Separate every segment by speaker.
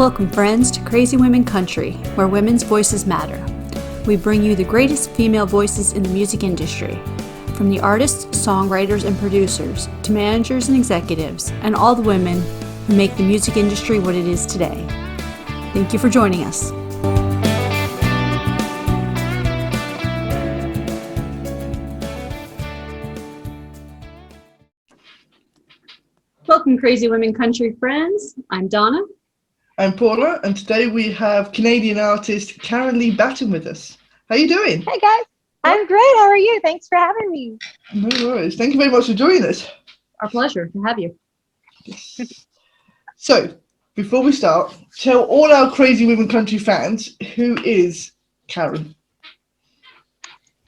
Speaker 1: Welcome, friends, to Crazy Women Country, where women's voices matter. We bring you the greatest female voices in the music industry, from the artists, songwriters, and producers, to managers and executives, and all the women who make the music industry what it is today. Thank you for joining us. Welcome, Crazy Women Country friends. I'm Donna.
Speaker 2: I'm Paula, and today we have Canadian artist Karen Lee Batten with us. How are you doing?
Speaker 3: Hey guys, I'm great. How are you? Thanks for having me.
Speaker 2: No worries. Thank you very much for joining us.
Speaker 1: Our pleasure to have you.
Speaker 2: Yes. So, before we start, tell all our Crazy Women Country fans, who is Karen?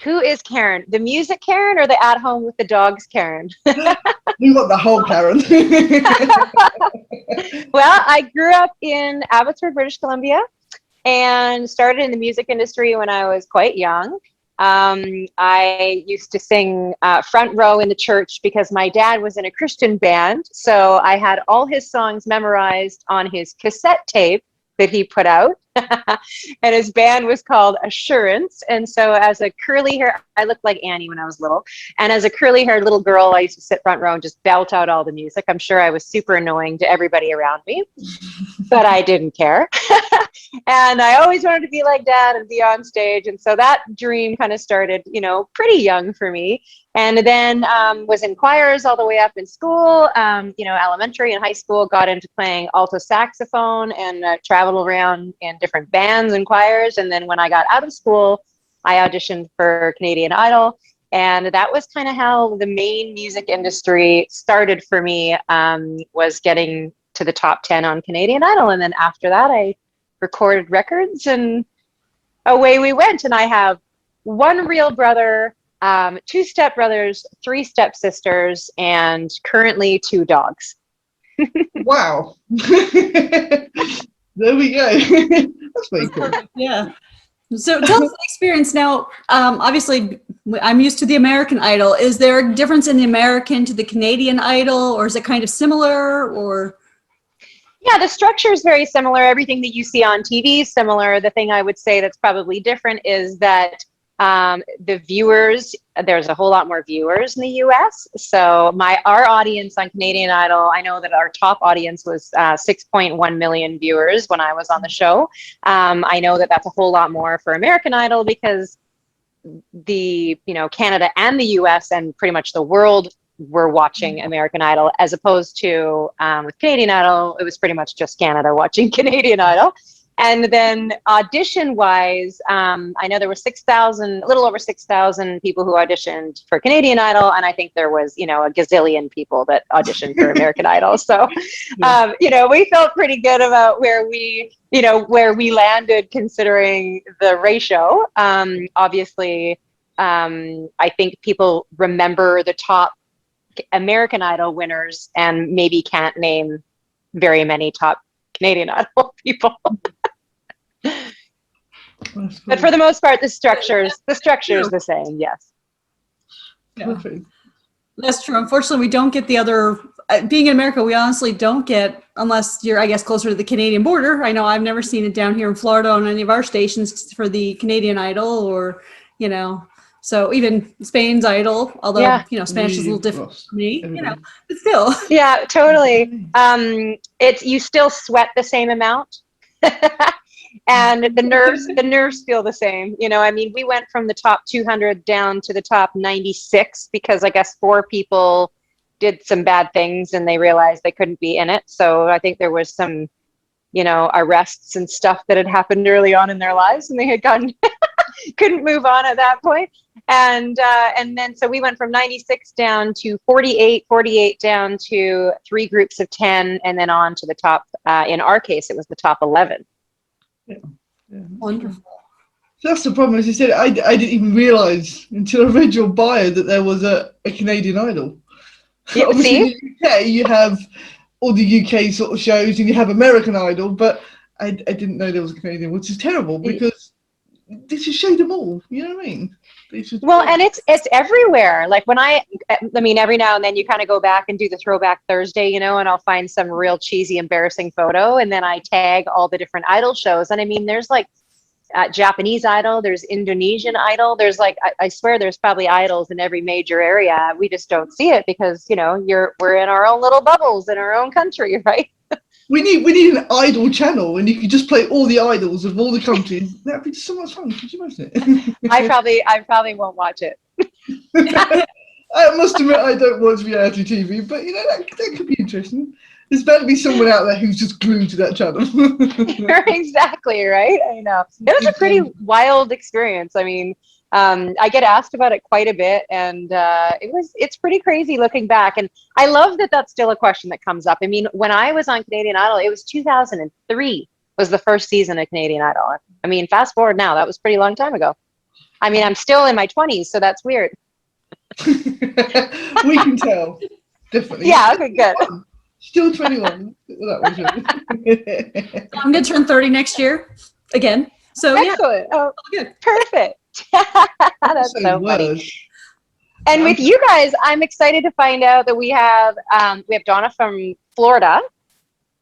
Speaker 3: Who is Karen? The music Karen or the at home with the dogs Karen?
Speaker 2: We want the whole Karen.
Speaker 3: Well, I grew up in Abbotsford, British Columbia, and started in the music industry when I was quite young. I used to sing front row in the church because my dad was in a Christian band. So I had all his songs memorized on his cassette tape that he put out. And his band was called Assurance. And so as a curly hair, I looked like Annie when I was little. And as a curly haired little girl, I used to sit front row and just belt out all the music. I'm sure I was super annoying to everybody around me, but I didn't care. And I always wanted to be like Dad and be on stage. And so that dream kind of started, pretty young for me. And then was in choirs all the way up in school, elementary and high school, got into playing alto saxophone and traveled around in different bands and choirs. And then when I got out of school, I auditioned for Canadian Idol. And that was kind of how the main music industry started for me, was getting to the top 10 on Canadian Idol. And then after that, I recorded records and away we went. And I have one real brother, 2 stepbrothers, 3 stepsisters, and currently 2 dogs.
Speaker 2: Wow. There we go. That's very cool.
Speaker 1: Yeah. So tell us the experience now. Obviously, I'm used to the American Idol. Is there a difference in the American to the Canadian Idol, or is it kind of similar? Or
Speaker 3: yeah, the structure is very similar. Everything that you see on TV is similar. The thing I would say that's probably different is that the viewers, there's a whole lot more viewers in the US. So our audience on Canadian Idol, I know that our top audience was 6.1 million viewers when I was on the show. I know that that's a whole lot more for American Idol because Canada and the US and pretty much the world were watching American Idol, as opposed to with Canadian Idol, it was pretty much just Canada watching Canadian Idol. And then audition-wise, I know there were a little over 6,000 people who auditioned for Canadian Idol, and I think there was, a gazillion people that auditioned for American Idol. So, we felt pretty good about where we landed considering the ratio. Obviously, I think people remember the top American Idol winners and maybe can't name very many top Canadian Idol people. But for the most part, the structure is the same. Yes.
Speaker 1: yeah. That's true. Unfortunately, we don't get the other. Being in America, we honestly don't get, unless you're, I guess, closer to the Canadian border. I know I've never seen it down here in Florida on any of our stations for the Canadian Idol, or So even Spain's Idol, although Spanish is a little different for me, but still.
Speaker 3: Yeah, totally. You still sweat the same amount. And the nerves feel the same. We went from the top 200 down to the top 96 because I guess 4 people did some bad things and they realized they couldn't be in it. So I think there was some, arrests and stuff that had happened early on in their lives and they had couldn't move on at that point. And then so we went from 96 down to 48 down to 3 groups of 10, and then on to the top. In our case, it was the top 11.
Speaker 2: Yeah.
Speaker 1: Wonderful.
Speaker 2: So that's the problem, as you said, I didn't even realise until I read your bio that there was a Canadian Idol.
Speaker 3: Yeah,
Speaker 2: Obviously, in the UK, you have all the UK sort of shows and you have American Idol, but I didn't know there was a Canadian, which is terrible because they should show them all. You know what I mean?
Speaker 3: Well, and it's everywhere. Like when I mean, every now and then you kind of go back and do the Throwback Thursday, and I'll find some real cheesy, embarrassing photo, and then I tag all the different Idol shows. And I mean, there's like Japanese Idol, there's Indonesian Idol, there's like I swear there's probably idols in every major area. We just don't see it because we're in our own little bubbles in our own country, right?
Speaker 2: We need an idol channel, and you could just play all the idols of all the countries. That'd be so much fun. Could you imagine it?
Speaker 3: I probably won't watch it.
Speaker 2: I must admit, I don't watch reality TV, but that could be interesting. There's bound to be someone out there who's just glued to that channel.
Speaker 3: Exactly, right? I know. It was a pretty wild experience. I mean, I get asked about it quite a bit, and it's pretty crazy looking back. And I love that that's still a question that comes up. I mean, when I was on Canadian Idol, it was 2003 was the first season of Canadian Idol. I mean, fast forward now, that was a pretty long time ago. I mean, I'm still in my 20s, so that's weird.
Speaker 2: We can tell, definitely.
Speaker 3: Yeah, okay, good.
Speaker 2: Still 21.
Speaker 1: I'm going to turn 30 next year again. So
Speaker 3: excellent.
Speaker 1: Yeah.
Speaker 3: Oh,
Speaker 1: Good.
Speaker 3: Perfect. That's so funny. And with you guys, I'm excited to find out that we have Donna from Florida.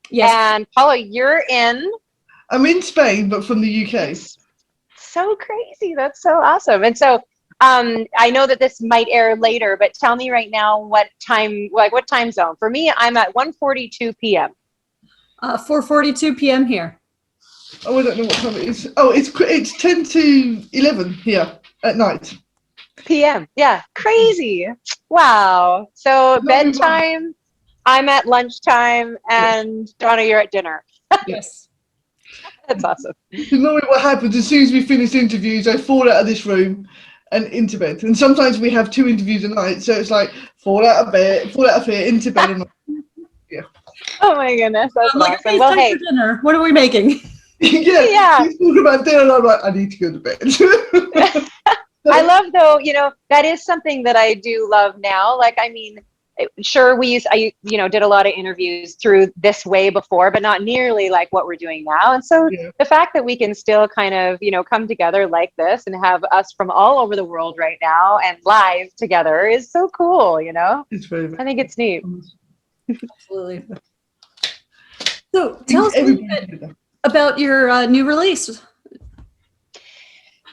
Speaker 1: Yes.
Speaker 3: And Paula, you're in.
Speaker 2: I'm in Spain, but from the UK.
Speaker 3: So crazy. That's so awesome. And so I know that this might air later, but tell me right now what time zone? For me, I'm at 1:42 p.m.
Speaker 1: 4:42 p.m. here.
Speaker 2: Oh, I don't know what time it is. Oh, it's 10 to 11 here at night.
Speaker 3: PM. Yeah, crazy. Wow. So bedtime, I'm at lunchtime, and Donna, you're at dinner.
Speaker 1: Yes.
Speaker 3: That's awesome.
Speaker 2: Normally what happens, as soon as we finish interviews, I fall out of this room and into bed. And sometimes we have 2 interviews a night, so it's like fall out of here, into bed. And yeah.
Speaker 3: Oh my goodness, that's
Speaker 1: I'm like,
Speaker 3: awesome.
Speaker 1: okay,
Speaker 3: Well,
Speaker 1: time
Speaker 3: hey,
Speaker 1: for dinner. What are we making?
Speaker 2: Yeah. He's talking about dinner, and I'm like, I need to go to bed.
Speaker 3: I love though, that is something that I do love now. Like, I mean, sure, I did a lot of interviews through this way before, but not nearly like what we're doing now. And so the fact that we can still kind of, come together like this and have us from all over the world right now and live together is so cool,
Speaker 2: It's very,
Speaker 3: I think it's neat.
Speaker 1: Absolutely. So tell us a little bit about your new release.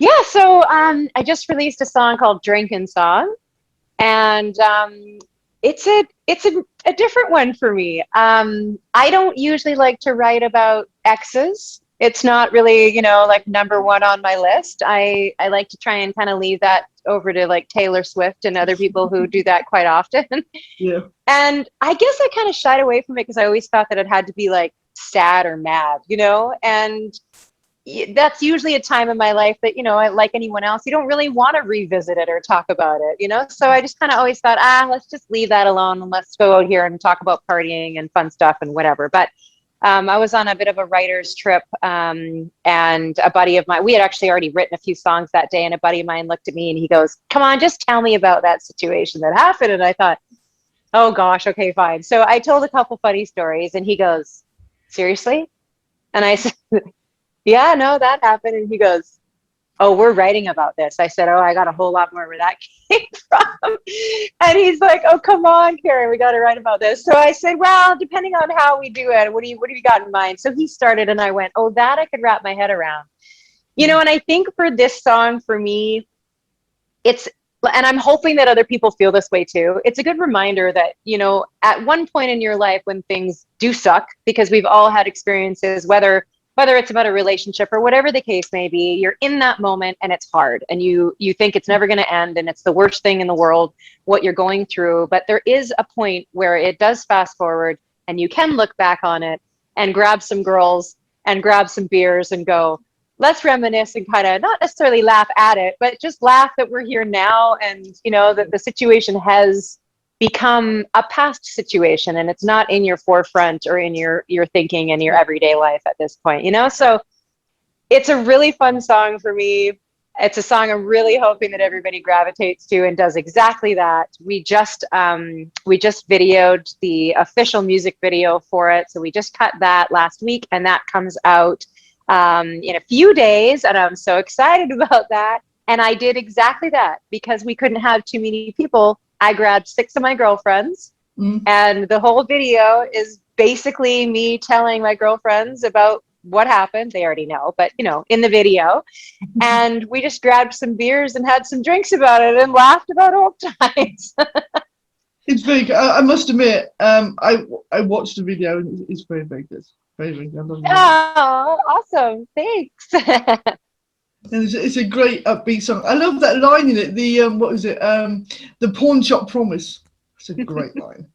Speaker 3: Yeah, so I just released a song called Drinkin' Song, and it's a different one for me. I don't usually like to write about exes. It's not really, like number one on my list. I like to try and kind of leave that over to like Taylor Swift and other people who do that quite often.
Speaker 2: Yeah.
Speaker 3: And I guess I kind of shied away from it because I always thought that it had to be like sad or mad, and that's usually a time in my life that, like anyone else, you don't really want to revisit it or talk about it, so I just kind of always thought, let's just leave that alone and let's go out here and talk about partying and fun stuff and whatever. But I was on a bit of a writer's trip, and a buddy of mine, we had actually already written a few songs that day, and a buddy of mine looked at me and he goes, come on, just tell me about that situation that happened. And I thought, oh gosh, okay, fine. So I told a couple funny stories, and he goes, seriously? And I said, yeah, no, that happened. And he goes, oh, we're writing about this. I said, oh, I got a whole lot more where that came from. And he's like, oh, come on, Karen, we got to write about this. So I said, well, depending on how we do it, what do you got in mind? So he started, and I went, oh, that I could wrap my head around. And I think for this song, for me, and I'm hoping that other people feel this way too. It's a good reminder that, at one point in your life when things do suck, because we've all had experiences, whether it's about a relationship or whatever the case may be, you're in that moment and it's hard and you think it's never going to end and it's the worst thing in the world, what you're going through. But there is a point where it does fast forward and you can look back on it and grab some girls and grab some beers and go, let's reminisce and kind of not necessarily laugh at it, but just laugh that we're here now and, that the situation has become a past situation and it's not in your forefront or in your thinking and your everyday life at this point, So it's a really fun song for me. It's a song I'm really hoping that everybody gravitates to and does exactly that. We just videoed the official music video for it. So we just cut that last week and that comes out in a few days. And I'm so excited about that. And I did exactly that because we couldn't have too many people. I grabbed 6 of my girlfriends, and the whole video is basically me telling my girlfriends about what happened. They already know, but in the video. And we just grabbed some beers and had some drinks about it and laughed about old times.
Speaker 2: It's very good. I must admit, I watched the video and it's very, very good. Very, very good. I love it.
Speaker 3: Oh, awesome. Thanks.
Speaker 2: And it's a great upbeat song. I love that line in it. The what was it? The pawn shop promise. It's a great line.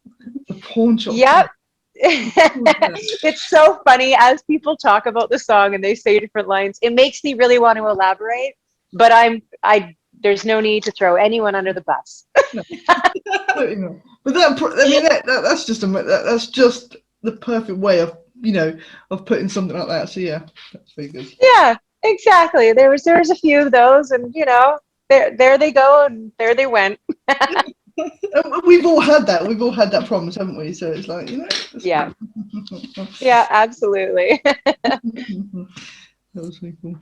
Speaker 2: The pawn shop.
Speaker 3: Yep. It's so funny as people talk about the song and they say different lines. It makes me really want to elaborate, but there's no need to throw anyone under the bus.
Speaker 2: But that's just the perfect way of putting something like that. So yeah, that's very good.
Speaker 3: Yeah, exactly. There was a few of those, and there they go, and there they went.
Speaker 2: We've all had that. We've all had that promise, haven't we? So it's like
Speaker 3: Yeah. Yeah, absolutely.
Speaker 2: That was really cool.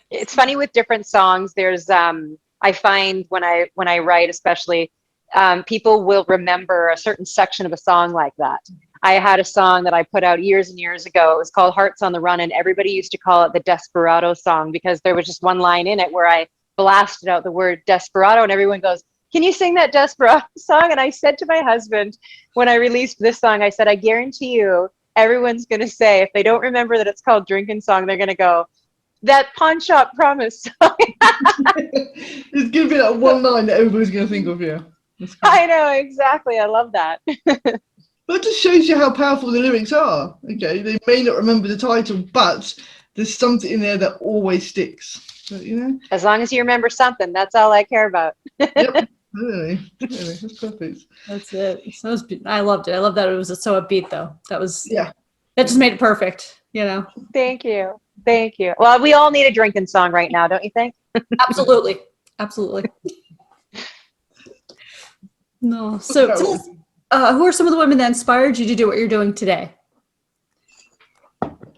Speaker 3: It's funny with different songs. There's I find when I write, especially, people will remember a certain section of a song like that. I had a song that I put out years and years ago. It was called Hearts on the Run, and everybody used to call it the Desperado song because there was just one line in it where I blasted out the word desperado, and everyone goes, "Can you sing that Desperado song?" And I said to my husband when I released this song, I said, I guarantee you everyone's going to say, if they don't remember that it's called Drinking Song, they're going to go, that pawn shop promise song.
Speaker 2: It's going to be that one line that everybody's going to think of, yeah.
Speaker 3: I know, exactly. I love that.
Speaker 2: But it just shows you how powerful the lyrics are. Okay, they may not remember the title, but there's something in there that always sticks. So,
Speaker 3: As long as you remember something, that's all I care about.
Speaker 2: Yep, really, that's perfect.
Speaker 1: That's it. So I loved it. I love that it was so upbeat, though. That just made it perfect.
Speaker 3: Thank you. Thank you. Well, we all need a drinking song right now, don't you think?
Speaker 1: Absolutely. Absolutely. No. So who are some of the women that inspired you to do what you're doing today?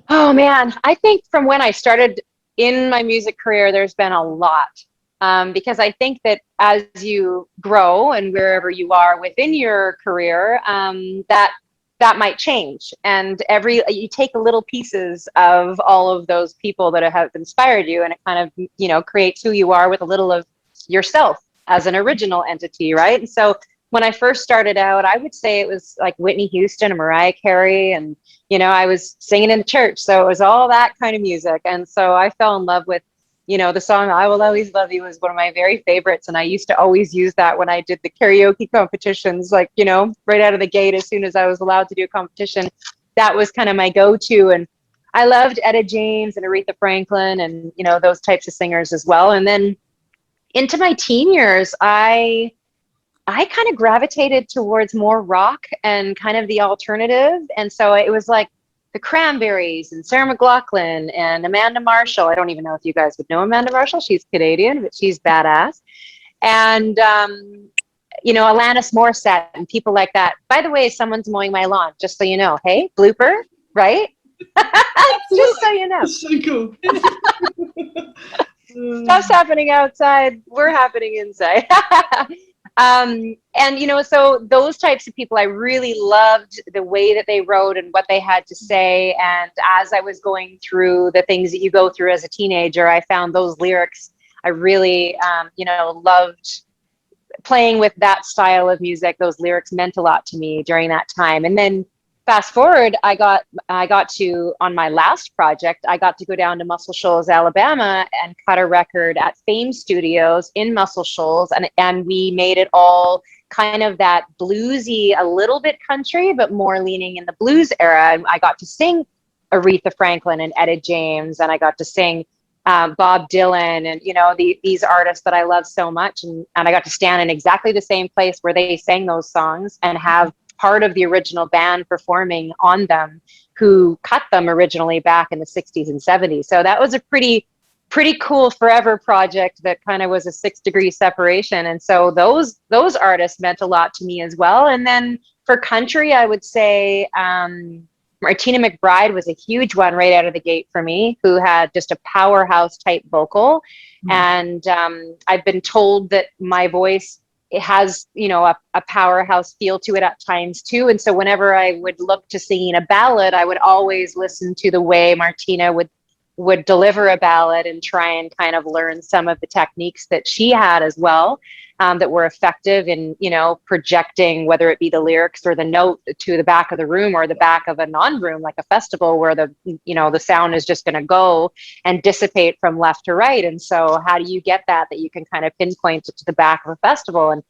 Speaker 3: Oh, man. I think from when I started in my music career, there's been a lot. Because I think that as you grow and wherever you are within your career, that might change. And you take little pieces of all of those people that have inspired you, and it kind of, creates who you are with a little of yourself as an original entity, right? And so when I first started out, I would say it was like Whitney Houston and Mariah Carey, and I was singing in the church, so it was all that kind of music. And so I fell in love with the song I Will Always Love You was one of my very favorites. And I used to always use that when I did the karaoke competitions, like, right out of the gate, as soon as I was allowed to do a competition, that was kind of my go-to. And I loved Etta James and Aretha Franklin and, those types of singers as well. And then into my teen years, I kind of gravitated towards more rock and kind of the alternative. And so it was like the Cranberries and Sarah McLachlan and Amanda Marshall. I don't even know if you guys would know Amanda Marshall. She's Canadian, but she's badass. And, Alanis Morissette and people like that. By the way, someone's mowing my lawn, just so you know. Hey, blooper, right? Just so you know.
Speaker 2: That's so cool.
Speaker 3: Stuff's happening outside. We're happening inside. So those types of people, I really loved the way that they wrote and what they had to say. And as I was going through the things that you go through as a teenager, I found those lyrics, I really, loved playing with that style of music. Those lyrics meant a lot to me during that time. And then fast forward, I got to, on my last project, I got to go down to Muscle Shoals, Alabama, and cut a record at Fame Studios in Muscle Shoals. And we made it all kind of that bluesy, a little bit country, but more leaning in the blues era. And I got to sing Aretha Franklin and Etta James, and I got to sing Bob Dylan and, these artists that I love so much. And I got to stand in exactly the same place where they sang those songs and have part of the original band performing on them who cut them originally back in the 60s and 70s. So that was a pretty cool forever project that kind of was a 6-degree separation. And so those artists meant a lot to me as well. And then for country, I would say Martina McBride was a huge one right out of the gate for me, who had just a powerhouse type vocal. And I've been told that my voice, it has, you know, a powerhouse feel to it at times too. And so whenever I would look to singing a ballad, I would always listen to the way Martina would deliver a ballad and try and kind of learn some of the techniques that she had as well, that were effective in, you know, projecting, whether it be the lyrics or the note, to the back of the room or the back of a non-room, like a festival where the, you know, the sound is just going to go and dissipate from left to right. And so how do you get that you can kind of pinpoint it to the back of a festival?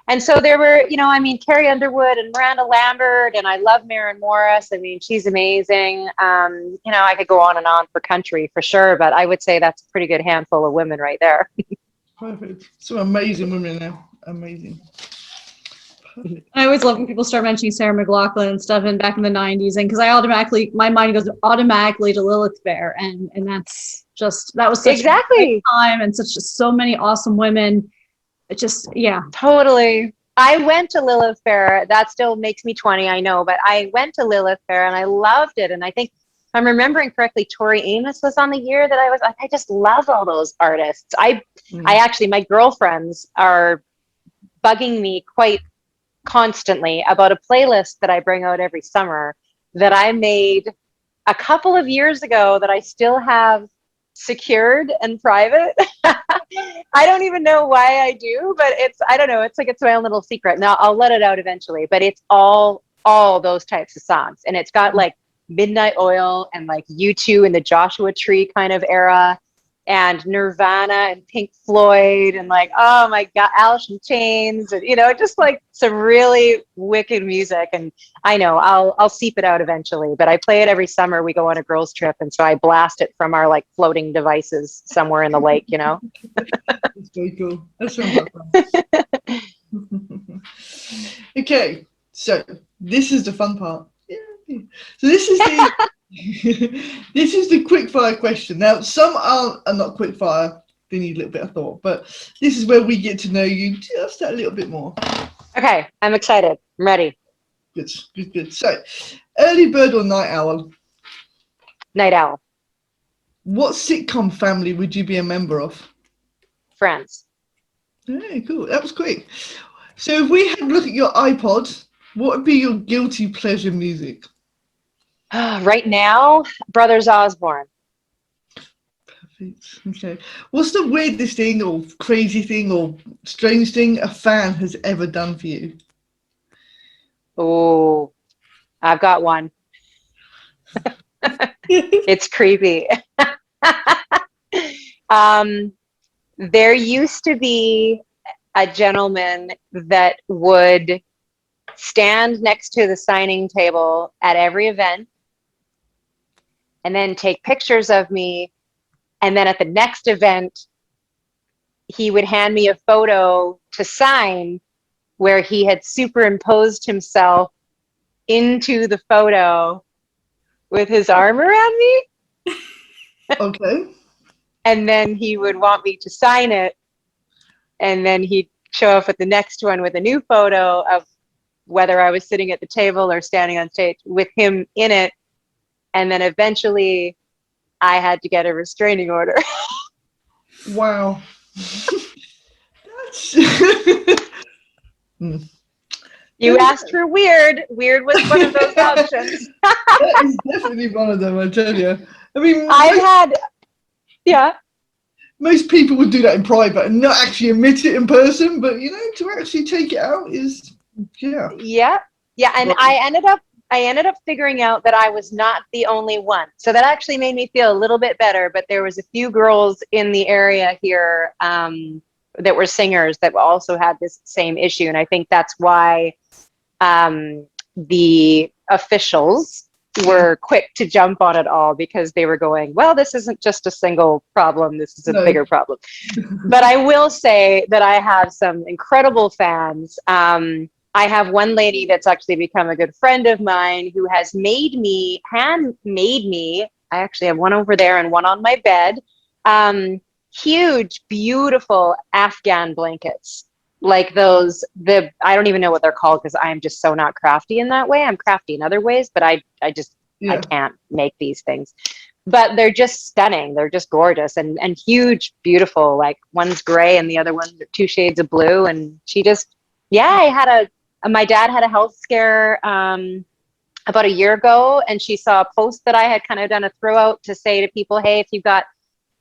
Speaker 3: And so there were, you know, I mean, Carrie Underwood and Miranda Lambert, and I love Maren Morris. I mean, she's amazing. You know, I could go on and on for country for sure, but I would say that's a pretty good handful of women right there.
Speaker 2: Perfect. Some amazing women now. Amazing. Perfect.
Speaker 1: I always love when people start mentioning Sarah McLachlan and stuff and back in the 90s, and because my mind goes automatically to Lilith Fair, and that's just, that was such a great time and so many awesome women. It just, yeah.
Speaker 3: Totally. I went to Lilith Fair. That still makes me 20, I know, but I went to Lilith Fair and I loved it. And I think, if I'm remembering correctly, Tori Amos was on the year that I just love all those artists. I actually, my girlfriends are bugging me quite constantly about a playlist that I bring out every summer that I made a couple of years ago that I still have secured and private. I don't even know why I do, but I don't know, it's like, it's my own little secret. Now I'll let it out eventually, but it's all those types of songs. And it's got like Midnight Oil and like U2 and the Joshua Tree kind of era, and Nirvana and Pink Floyd, and like, oh my God, Alice in Chains, and, you know, just like some really wicked music. And I know I'll seep it out eventually, but I play it every summer. We go on a girls' trip, and so I blast it from our like floating devices somewhere in the lake, you know.
Speaker 2: That's very cool. That's really fun. Okay, so this is the fun part. Yeah. So this is the this is the quick fire question. Now, some are not quick fire; they need a little bit of thought. But this is where we get to know you just a little bit more.
Speaker 3: Okay, I'm excited. I'm ready.
Speaker 2: Good. So, early bird or night owl?
Speaker 3: Night owl.
Speaker 2: What sitcom family would you be a member of?
Speaker 3: Friends.
Speaker 2: Hey, cool. That was quick. So, if we had a look at your iPod, what would be your guilty pleasure music?
Speaker 3: Right now, Brothers Osborne.
Speaker 2: Perfect. Okay. What's the weirdest thing or crazy thing or strange thing a fan has ever done for you?
Speaker 3: Oh, I've got one. It's creepy. There used to be a gentleman that would stand next to the signing table at every event and then take pictures of me. And then at the next event, he would hand me a photo to sign where he had superimposed himself into the photo with his arm around me.
Speaker 2: Okay.
Speaker 3: And then he would want me to sign it. And then he'd show up at the next one with a new photo of whether I was sitting at the table or standing on stage with him in it. And then eventually I had to get a restraining order.
Speaker 2: Wow. That's
Speaker 3: You asked for weird. Weird was one of those options.
Speaker 2: That is definitely one of them, I tell you. I mean, most people would do that in private and not actually admit it in person, but you know, to actually take it out is, yeah.
Speaker 3: And
Speaker 2: Well,
Speaker 3: I ended up figuring out that I was not the only one. So that actually made me feel a little bit better, but there was a few girls in the area here that were singers that also had this same issue. And I think that's why the officials were quick to jump on it all, because they were going, well, this isn't just a single problem, this is a bigger problem. But I will say that I have some incredible fans. I have one lady that's actually become a good friend of mine who has handmade me, I actually have one over there and one on my bed, huge, beautiful Afghan blankets. Like those, I don't even know what they're called because I'm just so not crafty in that way. I'm crafty in other ways, but I just
Speaker 2: Yeah.
Speaker 3: can't make these things. But they're just stunning. They're just gorgeous and huge, beautiful. Like one's gray and the other one's 2 shades of blue. And she just, yeah, my dad had a health scare about a year ago, and she saw a post that I had kind of done a throw out to say to people, hey, if you've got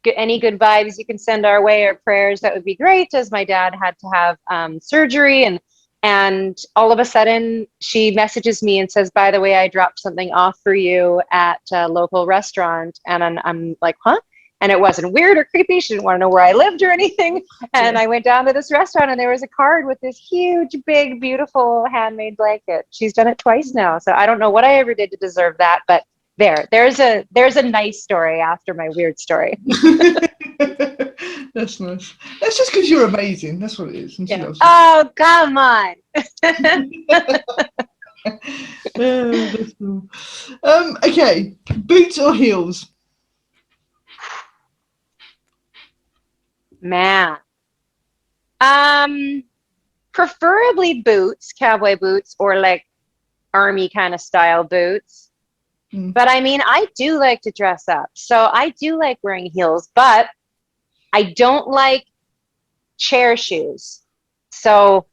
Speaker 3: any good vibes you can send our way or prayers, that would be great, as my dad had to have surgery. And all of a sudden she messages me and says, by the way, I dropped something off for you at a local restaurant. And I'm like, huh? And it wasn't weird or creepy. She didn't want to know where I lived or anything. And I went down to this restaurant and there was a card with this huge, big, beautiful handmade blanket. She's done it twice now. So I don't know what I ever did to deserve that, but there's a nice story after my weird story.
Speaker 2: That's nice. That's just because you're amazing. That's what it is.
Speaker 3: Yeah. Oh, come on.
Speaker 2: That's cool. Okay, boots or heels?
Speaker 3: Man. Preferably boots, cowboy boots, or like army kind of style boots. But I mean, I do like to dress up. So I do like wearing heels, but I don't like chair shoes. So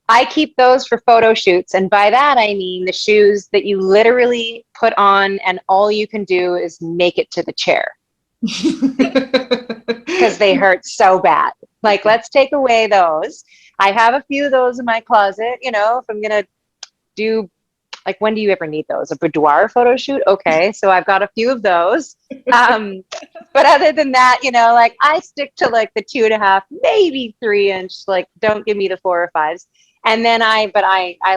Speaker 3: I keep those for photo shoots. And by that, I mean the shoes that you literally put on and all you can do is make it to the chair. Because they hurt so bad. Like, let's take away those. I have a few of those in my closet, you know, if I'm going to do, like, when do you ever need those? A boudoir photo shoot? Okay, so I've got a few of those. But other than that, you know, like, I stick to like the 2.5, maybe 3-inch, like, don't give me the 4 or 5s. And then I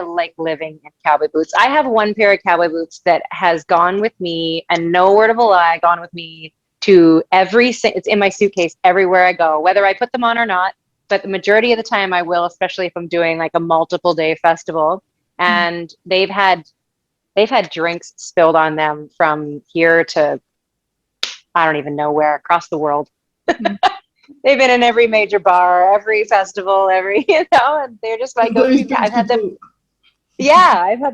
Speaker 3: like living in cowboy boots. I have one pair of cowboy boots that has gone with me, and no word of a lie, gone with me to it's in my suitcase everywhere I go, whether I put them on or not. But the majority of the time I will, especially if I'm doing like a multiple day festival. And they've had drinks spilled on them from here to, I don't even know where, across the world. They've been in every major bar, every festival, you know, and they're just like, I've had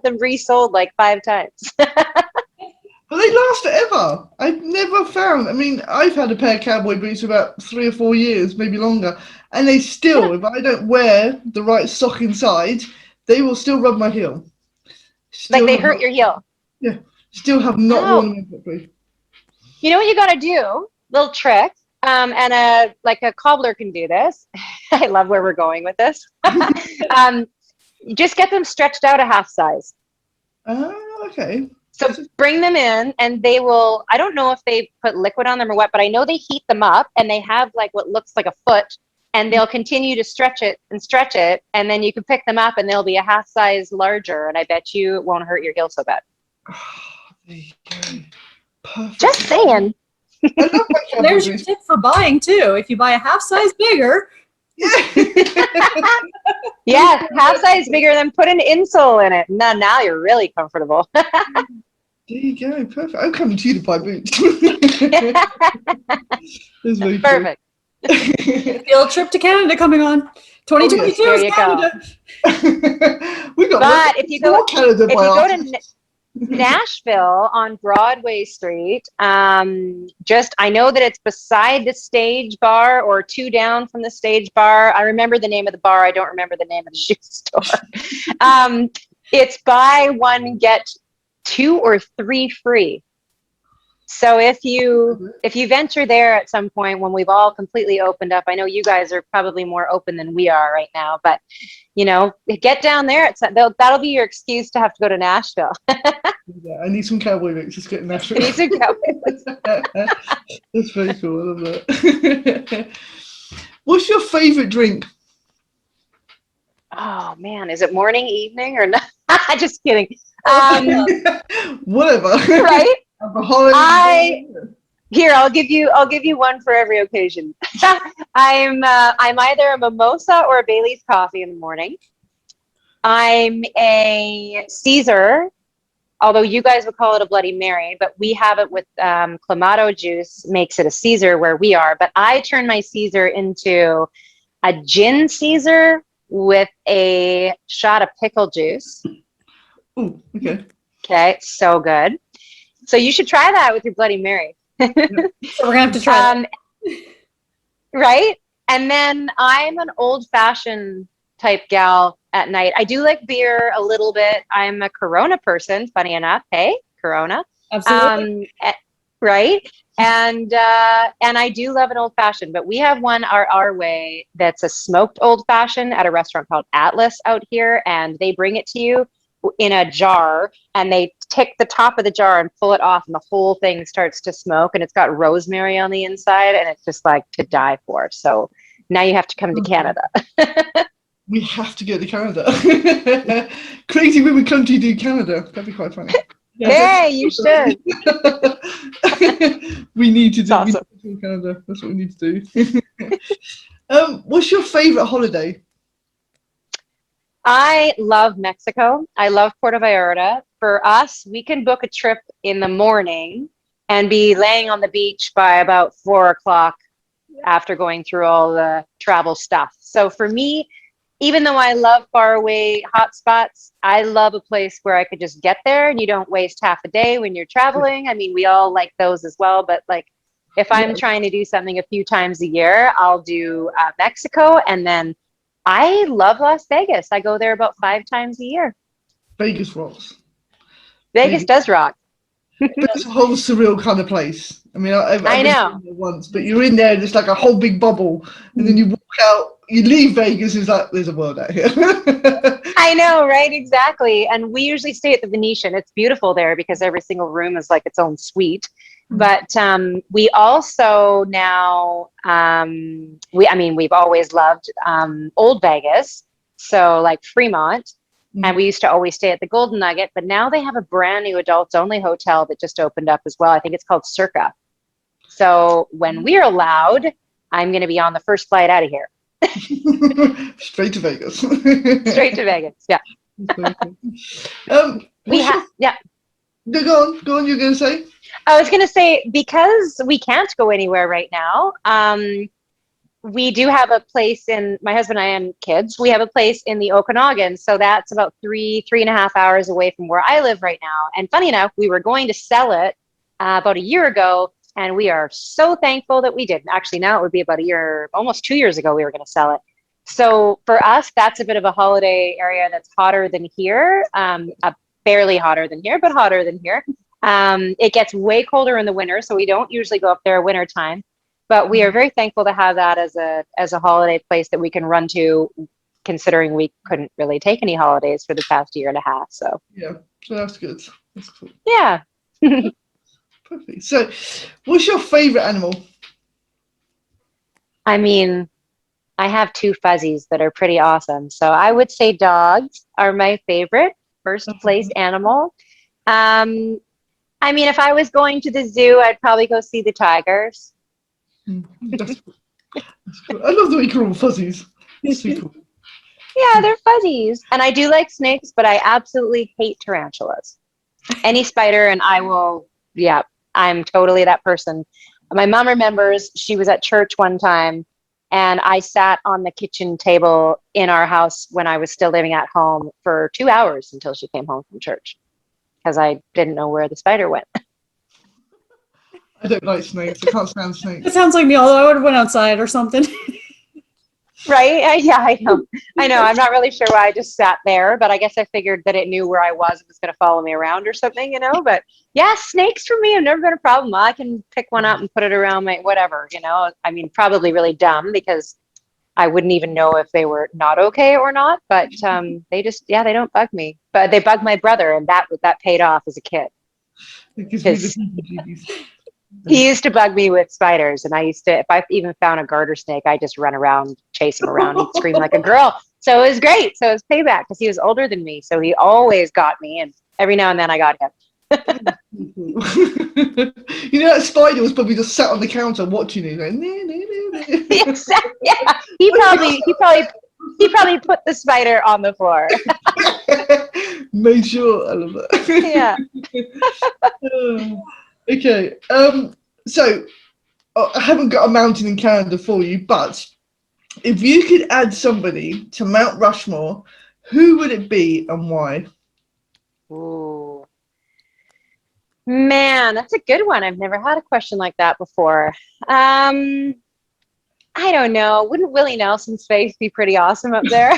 Speaker 3: them resold like 5 times.
Speaker 2: But they last forever. I've never found. I mean, I've had a pair of cowboy boots for about 3 or 4 years, maybe longer, and they still, if I don't wear the right sock inside, they will still rub my heel.
Speaker 3: Like they hurt your heel.
Speaker 2: Yeah, still have not worn them properly. You
Speaker 3: know what you got to do? Little trick. And a cobbler can do this. I love where we're going with this. Just get them stretched out a half size.
Speaker 2: Oh, okay.
Speaker 3: So bring them in and they will, I don't know if they put liquid on them or what, but I know they heat them up and they have like what looks like a foot, and they'll continue to stretch it. And then you can pick them up and they'll be a half size larger. And I bet you it won't hurt your heel so bad.
Speaker 2: Oh, there you go. Perfect.
Speaker 3: Just saying.
Speaker 2: I love my
Speaker 1: There's your tip for buying too. If you buy a half size bigger.
Speaker 3: Yeah, half size bigger, then put an insole in it. Now you're really comfortable.
Speaker 2: There you go. Perfect. I'm coming to you to buy boots. That's very
Speaker 3: perfect.
Speaker 1: Field trip to Canada coming on. 2022 is Canada.
Speaker 2: We got.
Speaker 3: But if you go
Speaker 2: Canada,
Speaker 3: to Nashville on Broadway Street, I know that it's beside the Stage Bar or 2 down from the Stage Bar. I remember the name of the bar. I don't remember the name of the shoe store. It's buy one, get 2 or 3 free. So if you venture there at some point when we've all completely opened up, I know you guys are probably more open than we are right now, but you know, get down there. That'll be your excuse to have to go to Nashville.
Speaker 2: Yeah, I need some cowboy boots. Let's get in Nashville.
Speaker 3: I need some cowboy boots.
Speaker 2: That's very cool. I love that. What's your favorite drink?
Speaker 3: Oh man, is it morning, evening, or not? Just kidding.
Speaker 2: Whatever.
Speaker 3: Right?
Speaker 2: Alcoholic.
Speaker 3: I'll give you one for every occasion. I'm either a mimosa or a Bailey's coffee in the morning. I'm a Caesar, although you guys would call it a Bloody Mary, but we have it with Clamato juice, makes it a Caesar where we are. But I turn my Caesar into a gin Caesar with a shot of pickle juice.
Speaker 2: Ooh, okay.
Speaker 3: Okay, so good. So you should try that with your Bloody Mary.
Speaker 1: So we're gonna have to try.
Speaker 3: Right? And then I'm an old-fashioned type gal at night. I do like beer a little bit. I'm a Corona person, funny enough. Hey, Corona.
Speaker 1: Absolutely.
Speaker 3: Right? And I do love an old fashioned, but we have one our way that's a smoked old fashioned at a restaurant called Atlas out here, and they bring it to you in a jar, and they take the top of the jar and pull it off, and the whole thing starts to smoke, and it's got rosemary on the inside, and it's just like to die for. So now you have to come to Canada.
Speaker 2: We have to go to Canada. Crazy women country do Canada. That'd be quite funny.
Speaker 3: Hey, you should.
Speaker 2: We need to do,
Speaker 3: Awesome.
Speaker 2: we need to do Canada. That's what we need to do. What's your favorite holiday?
Speaker 3: I love Mexico. I love Puerto Vallarta. For us, we can book a trip in the morning and be laying on the beach by about 4 o'clock after going through all the travel stuff. So for me, even though I love faraway hotspots, I love a place where I could just get there and you don't waste half a day when you're traveling. I mean, we all like those as well, but like if I'm trying to do something a few times a year, I'll do Mexico, and then I love Las Vegas. I go there about 5 times a year.
Speaker 2: Vegas rocks.
Speaker 3: Vegas does rock.
Speaker 2: It's a whole surreal kind of place. I mean, I've
Speaker 3: I
Speaker 2: been
Speaker 3: know.
Speaker 2: there once, but you're in there and it's like a whole big bubble, and then you walk out, you leave Vegas, it's like there's a world out here.
Speaker 3: I know, right? Exactly. And we usually stay at the Venetian. It's beautiful there because every single room is like its own suite. But we also now, we've always loved Old Vegas, so like Fremont, and we used to always stay at the Golden Nugget. But now they have a brand new adults only hotel that just opened up as well. I think it's called Circa. So when we're allowed, I'm going to be on the first flight out of here.
Speaker 2: Straight to Vegas.
Speaker 3: Straight to Vegas. Yeah.
Speaker 2: Yeah. No, go on. You're going to say?
Speaker 3: I was going to say, because we can't go anywhere right now, we do have a place my husband and I and kids, we have a place in the Okanagan. So that's about 3.5 hours away from where I live right now. And funny enough, we were going to sell it about a year ago, and we are so thankful that we didn't. Actually, now it would be about a year, almost 2 years ago, we were going to sell it. So for us, that's a bit of a holiday area that's hotter than here, barely hotter than here, but hotter than here. It gets way colder in the winter, so we don't usually go up there winter time. But we are very thankful to have that as a holiday place that we can run to, considering we couldn't really take any holidays for the past year and a half. So
Speaker 2: yeah, so that's good. That's cool.
Speaker 3: Yeah.
Speaker 2: Perfect. So, what's your favorite animal?
Speaker 3: I mean, I have 2 fuzzies that are pretty awesome. So I would say dogs are my favorite first place animal. I mean, if I was going to the zoo, I'd probably go see the tigers.
Speaker 2: That's cool. I love the way you call them fuzzies. That's so cool.
Speaker 3: Yeah, they're fuzzies. And I do like snakes, but I absolutely hate tarantulas. Any spider, and I will, yeah, I'm totally that person. My mom remembers she was at church one time, and I sat on the kitchen table in our house when I was still living at home for 2 hours until she came home from church, because I didn't know where the spider went.
Speaker 2: I don't like snakes. I can't stand snakes.
Speaker 1: It sounds like me, although I would have went outside or something.
Speaker 3: Right? Yeah, I know. I'm not really sure why I just sat there, but I guess I figured that it knew where I was and was going to follow me around or something, But yeah, snakes for me have never been a problem. I can pick one up and put it around my whatever, I mean, probably really dumb because I wouldn't even know if they were not okay or not. But they just, they don't bug me. But they bug my brother, and that paid off as a kid.
Speaker 2: It gives me the heebie-jeebies.
Speaker 3: He used to bug me with spiders, and I used to, if I even found a garter snake, I just run around, chase him around, he'd scream like a girl. So it was great. So it was payback because he was older than me. So he always got me, and every now and then I got him.
Speaker 2: That spider was probably just sat on the counter watching you, like, nah.
Speaker 3: Exactly. Yeah, he probably put the spider on the floor.
Speaker 2: Made sure. I love that.
Speaker 3: Yeah.
Speaker 2: Okay. So I haven't got a mountain in Canada for you, but if you could add somebody to Mount Rushmore, who would it be and why?
Speaker 3: Ooh. Man, that's a good one. I've never had a question like that before. I don't know. Wouldn't Willie Nelson's face be pretty awesome up there?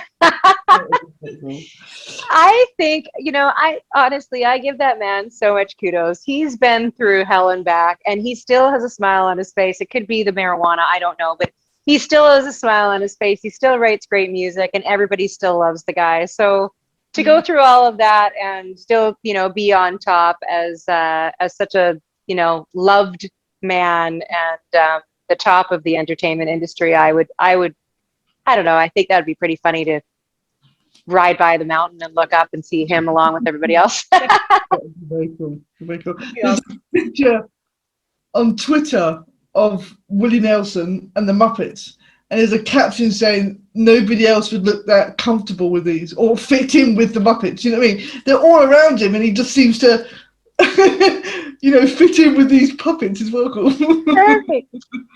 Speaker 3: I think, I honestly, I give that man so much kudos. He's been through hell and back, and he still has a smile on his face. It could be the marijuana, I don't know, but he still has a smile on his face. He still writes great music, and everybody still loves the guy. So to go through all of that and still, be on top as such a, loved man and the top of the entertainment industry, I don't know. I think that'd be pretty funny to ride by the mountain and look up and see him along with everybody else.
Speaker 2: Very cool. Very cool. There's a picture on Twitter of Willie Nelson and the Muppets, and there's a caption saying nobody else would look that comfortable with these or fit in with the Muppets. You know what I mean? They're all around him, and he just seems to, fit in with these puppets. It's well cool.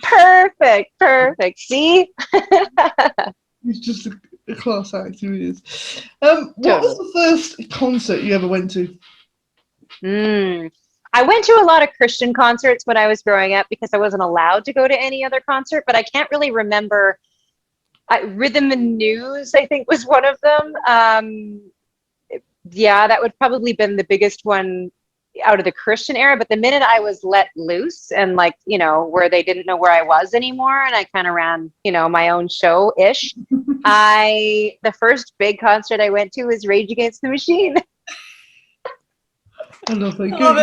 Speaker 3: Perfect. See?
Speaker 2: He's just a class act. He really is. What was the first concert you ever went to?
Speaker 3: I went to a lot of Christian concerts when I was growing up because I wasn't allowed to go to any other concert, but I can't really remember. Rhythm and News, I think, was one of them. That would probably been the biggest one out of the Christian era. But the minute I was let loose and where they didn't know where I was anymore, and I kind of ran, my own show-ish, the first big concert I went to was Rage Against the Machine.
Speaker 2: I love it. Get all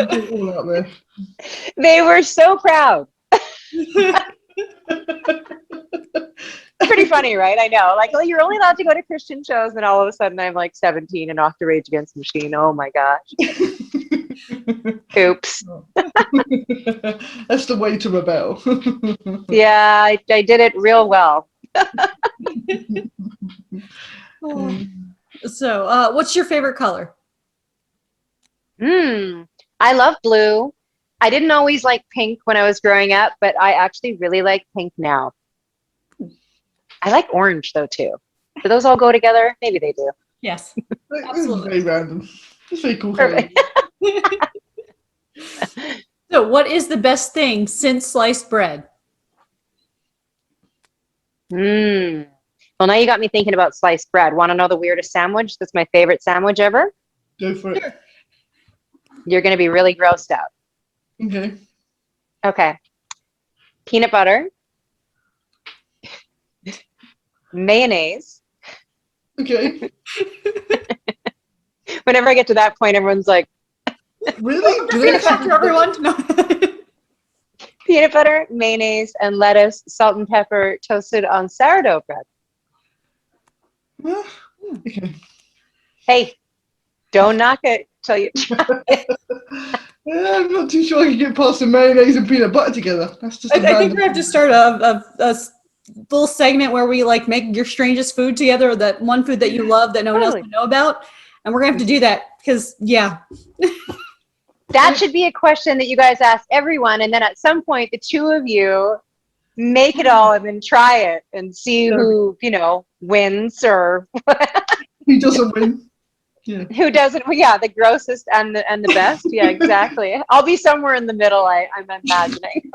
Speaker 2: out there.
Speaker 3: They were so proud. Pretty funny, right? I know. You're only allowed to go to Christian shows, and all of a sudden I'm 17 and off to Rage Against the Machine. Oh my gosh. Oops.
Speaker 2: That's the way to rebel.
Speaker 3: Yeah, I did it real well.
Speaker 1: So, what's your favorite color?
Speaker 3: I love blue. I didn't always like pink when I was growing up, but I actually really like pink now. I like orange though too. Do those all go together? Maybe they do.
Speaker 1: Yes,
Speaker 2: absolutely. Very random. It's very cool.
Speaker 1: So, what is the best thing since sliced bread?
Speaker 3: Well, now you got me thinking about sliced bread. Want to know the weirdest sandwich? That's my favorite sandwich ever.
Speaker 2: Go for it.
Speaker 3: You're going to be really grossed out. Okay. Peanut butter. Mayonnaise.
Speaker 2: Okay.
Speaker 3: Whenever I get to that point, everyone's like,
Speaker 2: really?
Speaker 1: Do they factor everyone? No.
Speaker 3: Peanut butter, mayonnaise, and lettuce, salt and pepper, toasted on sourdough bread.
Speaker 2: Okay.
Speaker 3: Hey, don't knock it till you try it.
Speaker 2: I'm not too sure I can get past the mayonnaise and peanut butter together. That's just.
Speaker 1: I think we have to start a little segment where we make your strangest food together, or that one food that you love that no one else would know about, and we're gonna have to do that because
Speaker 3: That should be a question that you guys ask everyone, and then at some point the two of you make it all and then try it and see who wins or
Speaker 2: who doesn't win. Yeah.
Speaker 3: Who doesn't? Well, yeah, the grossest and the best. Yeah, exactly. I'll be somewhere in the middle. I'm imagining.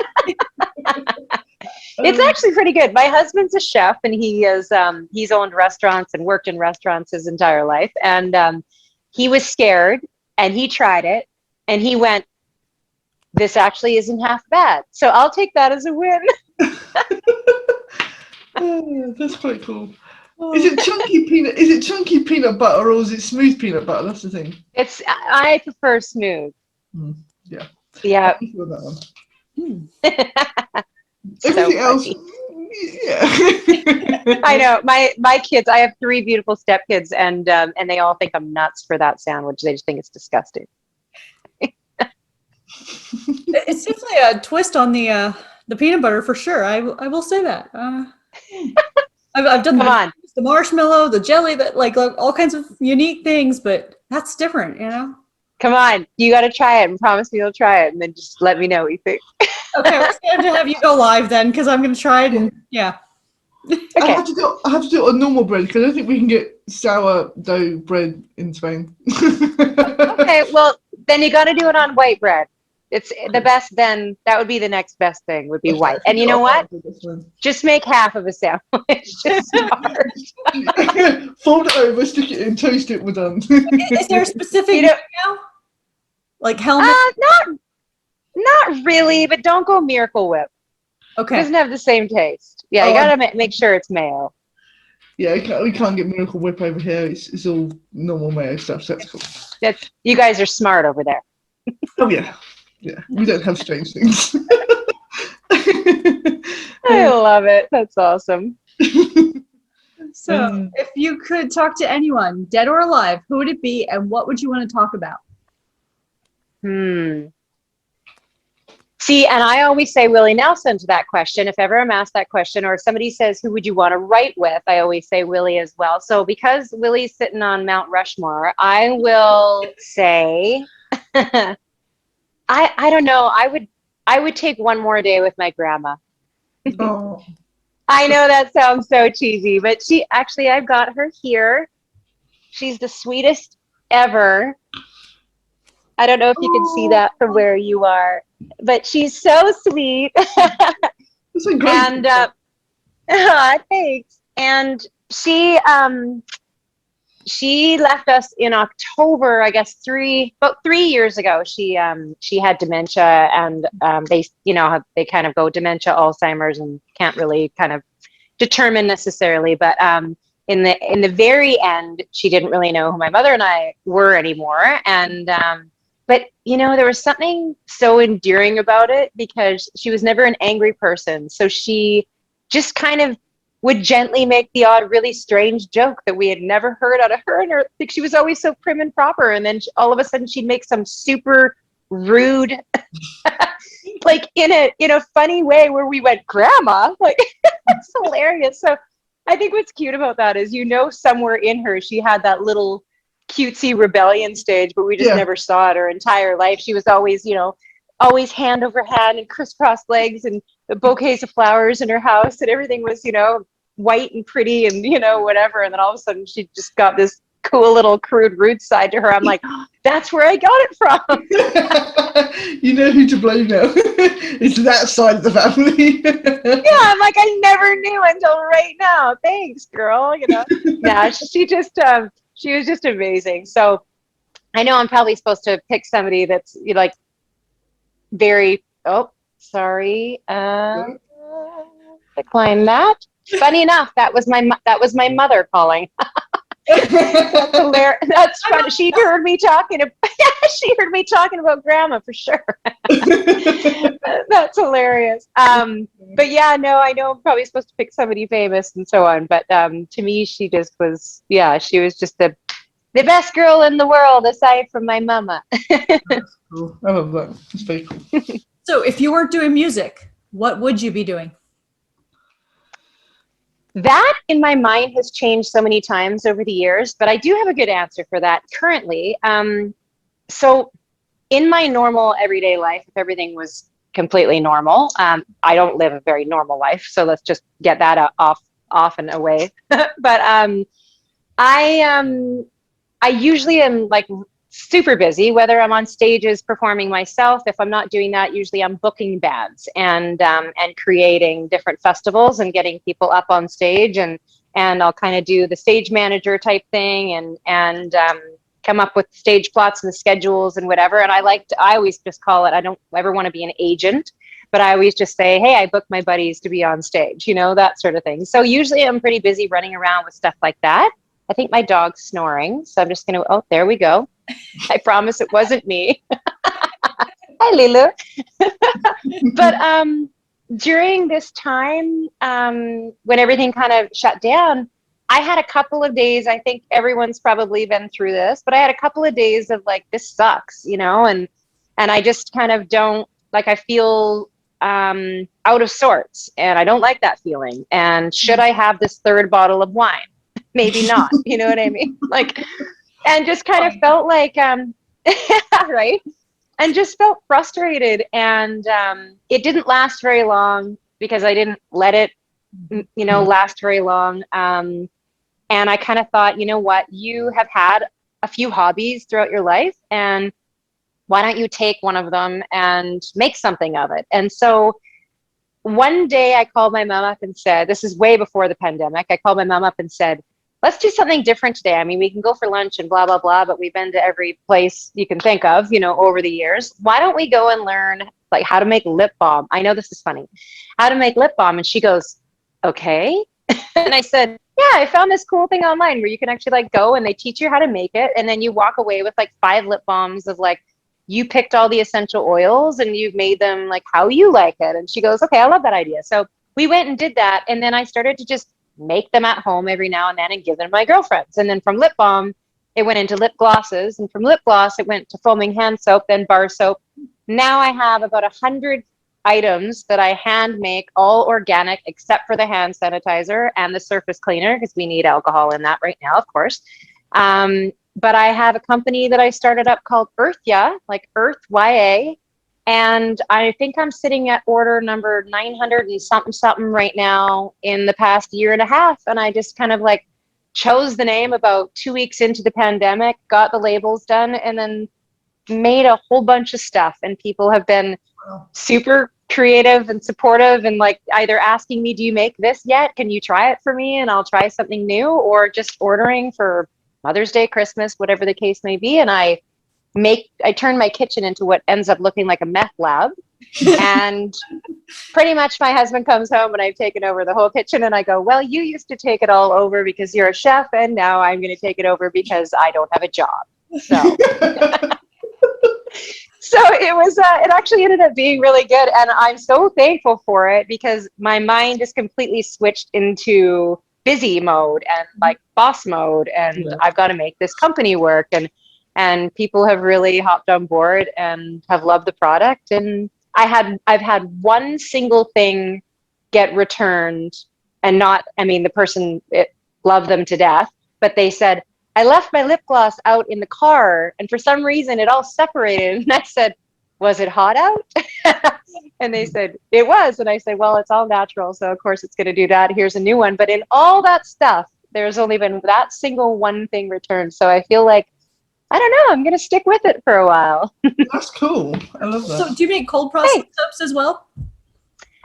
Speaker 3: It's actually pretty good. My husband's a chef, and he's owned restaurants and worked in restaurants his entire life. And he was scared, and he tried it, and he went, "This actually isn't half bad." So I'll take that as a win.
Speaker 2: That's quite cool. Is it chunky peanut butter or is it smooth peanut butter? That's the thing.
Speaker 3: I prefer smooth.
Speaker 2: Yeah.
Speaker 3: Yeah.
Speaker 2: Everything else. Yeah.
Speaker 3: I know. My kids, I have 3 beautiful stepkids, and they all think I'm nuts for that sandwich. They just think it's disgusting.
Speaker 1: It's definitely a twist on the peanut butter for sure. I will say that. I've done the marshmallow, the jelly, that all kinds of unique things, but that's different,
Speaker 3: Come on, you got to try it and promise me you'll try it, and then just let me know what you think.
Speaker 1: Okay, we're going to have you go live then, because I'm going to try it. And
Speaker 3: Okay.
Speaker 2: I have to do it on normal bread because I don't think we can get sourdough bread in Spain.
Speaker 3: Okay, well then you got to do it on white bread. It's the best. Then that would be the next best thing. Would be white. And you know what? Just make half of a sandwich. Just start.
Speaker 2: Fold it over, stick it in, toast it. We're done.
Speaker 1: Is there a specific now? Like helmet?
Speaker 3: Not really, but don't go Miracle Whip.
Speaker 1: Okay.
Speaker 3: It doesn't have the same taste. Yeah, you gotta make sure it's mayo.
Speaker 2: Yeah, we can't get Miracle Whip over here. It's all normal mayo stuff, so that's cool.
Speaker 3: You guys are smart over there.
Speaker 2: Oh yeah, we don't have strange things.
Speaker 3: I love it. That's awesome.
Speaker 1: So, if you could talk to anyone, dead or alive, who would it be, and what would you want to talk about?
Speaker 3: See, and I always say Willie Nelson to that question. If ever I'm asked that question, or if somebody says, who would you want to write with? I always say Willie as well. So because Willie's sitting on Mount Rushmore, I will say, I don't know. I would take one more day with my grandma.
Speaker 2: Oh.
Speaker 3: I know that sounds so cheesy, but I've got her here. She's the sweetest ever. I don't know if you can see that from where you are, but she's so sweet.
Speaker 2: That's a great
Speaker 3: And thanks. And she left us in October, I guess about 3 years ago. She had dementia, and they kind of go dementia, Alzheimer's, and can't really kind of determine necessarily. But in the very end, she didn't really know who my mother and I were anymore. And but there was something so endearing about it, because she was never an angry person. So she just kind of would gently make the odd really strange joke that we had never heard out of her. And I think she was always so prim and proper. And then all of a sudden she'd make some super rude, like in a funny way, where we went, "Grandma," like it's hilarious. So I think what's cute about that is, somewhere in her, she had that little cutesy rebellion stage, but we just never saw it her entire life. She was always, always hand over hand and crisscross legs and bouquets of flowers in her house, and everything was, white and pretty and, whatever. And then all of a sudden she just got this cool little crude rude side to her. I'm like, oh, that's where I got it from.
Speaker 2: You know who to blame now. It's that side of the family.
Speaker 3: Yeah, I'm like, I never knew until right now. Thanks, girl. Nah, she was just amazing. So I know I'm probably supposed to pick somebody that's like very, sorry, decline that. Funny enough, that was my mother calling. That's hilarious. That's funny. She heard me talking about grandma for sure. That's hilarious. But yeah, no, I know I'm probably supposed to pick somebody famous and so on. But to me, she just was, she was just the best girl in the world, aside from my mama.
Speaker 2: Cool. I love that. It's very cool.
Speaker 1: So if you weren't doing music, what would you be doing?
Speaker 3: That in my mind has changed so many times over the years, but I do have a good answer for that currently. So in my normal everyday life, if everything was completely normal, I don't live a very normal life. So let's just get that off and away. But I usually am like super busy, whether I'm on stages performing myself. If I'm not doing that, usually I'm booking bands and creating different festivals and getting people up on stage, and I'll kind of do the stage manager type thing and come up with stage plots and the schedules and whatever. And I always just call it, I don't ever want to be an agent, but I always just say, hey, I book my buddies to be on stage, that sort of thing. So usually I'm pretty busy running around with stuff like that. I think my dog's snoring, so I'm just going to, there we go. I promise it wasn't me. Hi, Lilu. But during this time, when everything kind of shut down, I had a couple of days, I think everyone's probably been through this, but I had a couple of days of like, this sucks, and I just kind of don't, like, I feel out of sorts, and I don't like that feeling. And should I have this third bottle of wine? Maybe not, you know what I mean? Like, and just kind of felt like, right? And just felt frustrated. And it didn't last very long, because I didn't let it, last very long. And I kind of thought, you know what, you have had a few hobbies throughout your life, and why don't you take one of them and make something of it? And so one day I called my mom up and said, this is way before the pandemic. I called my mom up and said, let's do something different today. I mean, we can go for lunch and blah, blah, blah, but we've been to every place you can think of, you know, over the years. Why don't we go and learn like how to make lip balm? I know this is funny. How to make lip balm. And she goes, okay. And I said, yeah, I found this cool thing online where you can actually like go and they teach you how to make it. And then you walk away with like 5 lip balms of like, you picked all the essential oils and you've made them like how you like it. And she goes, okay, I love that idea. So we went and did that. And then I started to just make them at home every now and then and give them to my girlfriends. And then from lip balm, it went into lip glosses. And from lip gloss, it went to foaming hand soap, then bar soap. Now I have about 100 items that I hand make, all organic, except for the hand sanitizer and the surface cleaner, because we need alcohol in that right now, of course. But I have a company that I started up called Earthya, like Earth YA. And I think I'm sitting at order number 900 and something right now in the past year and a half. And I just kind of like chose the name about 2 weeks into the pandemic, got the labels done, and then made a whole bunch of stuff. And people have been super creative and supportive and like either asking me, do you make this yet? Can you try it for me? And I'll try something new, or just ordering for Mother's Day, Christmas, whatever the case may be. And I turn my kitchen into what ends up looking like a meth lab. And pretty much my husband comes home and I've taken over the whole kitchen and I go, well, you used to take it all over because you're a chef, and now I'm going to take it over because I don't have a job. So so it actually ended up being really good. And I'm so thankful for it because my mind is completely switched into busy mode and like boss mode. And I've got to make this company work. And people have really hopped on board and have loved the product. And I've had one single thing get returned, and the person loved them to death, but they said, I left my lip gloss out in the car and for some reason it all separated. And I said, was it hot out? And they said, it was. And I said, well, it's all natural. So of course it's going to do that. Here's a new one. But in all that stuff, there's only been that single one thing returned. So I feel like, I don't know, I'm going to stick with it for a while.
Speaker 2: That's cool. I love that.
Speaker 1: So do you make cold press soaps as well?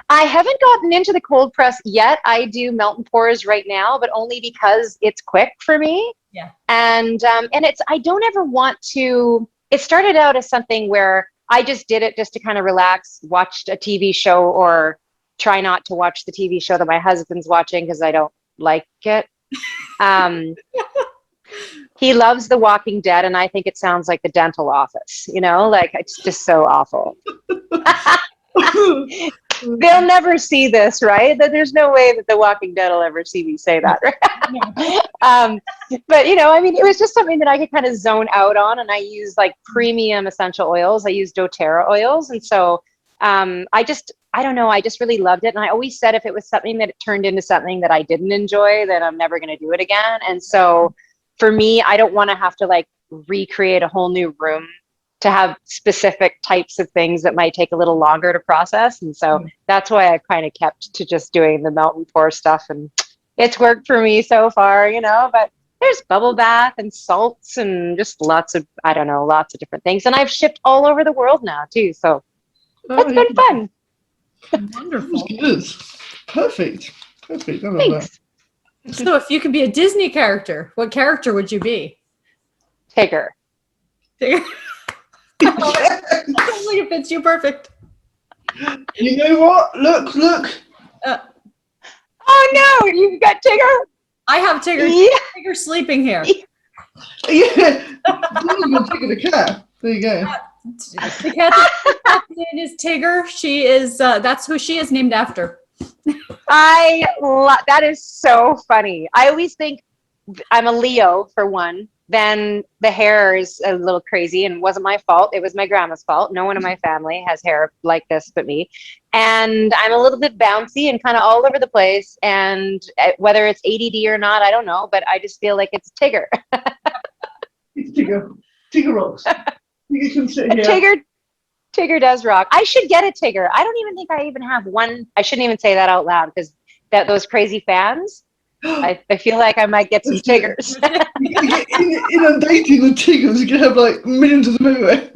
Speaker 3: I haven't gotten into the cold press yet. I do melt and pours right now, but only because it's quick for me.
Speaker 1: Yeah.
Speaker 3: And I don't ever want to, it started out as something where I just did it just to kind of relax, watched a TV show, or try not to watch the TV show that my husband's watching because I don't like it. He loves The Walking Dead, and I think it sounds like the dental office, you know, like it's just so awful. They'll never see this, right? That there's no way that The Walking Dead will ever see me say that, right? But you know, I mean, it was just something that I could kind of zone out on, and I use like premium essential oils. I use doTERRA oils, and so I don't know, I just really loved it. And I always said if it was something that it turned into something that I didn't enjoy, then I'm never going to do it again. And so for me, I don't want to have to like recreate a whole new room to have specific types of things that might take a little longer to process. And so that's why I've kind of kept to just doing the melt and pour stuff. And it's worked for me so far, you know, but there's bubble bath and salts and just lots of different things. And I've shipped all over the world now too. So it's been fun.
Speaker 2: Wonderful. Good. Perfect. I love
Speaker 3: Thanks.
Speaker 2: that.
Speaker 1: So if you could be a Disney character, what character would you be?
Speaker 3: Tigger.
Speaker 1: Tigger. I think it fits you perfect.
Speaker 2: You know what? Look.
Speaker 3: Oh no, you've got Tigger?
Speaker 1: I have Tigger.
Speaker 3: Yeah.
Speaker 1: Tigger sleeping here.
Speaker 2: Yeah. Tigger the cat. There you go.
Speaker 1: The cat's name is Tigger. She is. That's who she is named after.
Speaker 3: That is so funny. I always think I'm a Leo for one. Then the hair is a little crazy and wasn't my fault. It was my grandma's fault. No one in my family has hair like this but me. And I'm a little bit bouncy and kind of all over the place. And whether it's ADD or not, I don't know. But I just feel like it's Tigger.
Speaker 2: It's Tigger. Tigger rocks. Tigger can sit here.
Speaker 3: Tigger does rock. I should get a Tigger. I don't even think I even have one. I shouldn't even say that out loud because those crazy fans. I feel like I might get some Tiggers.
Speaker 2: You're going to get inundated with Tiggers. You're going to have like millions of them everywhere.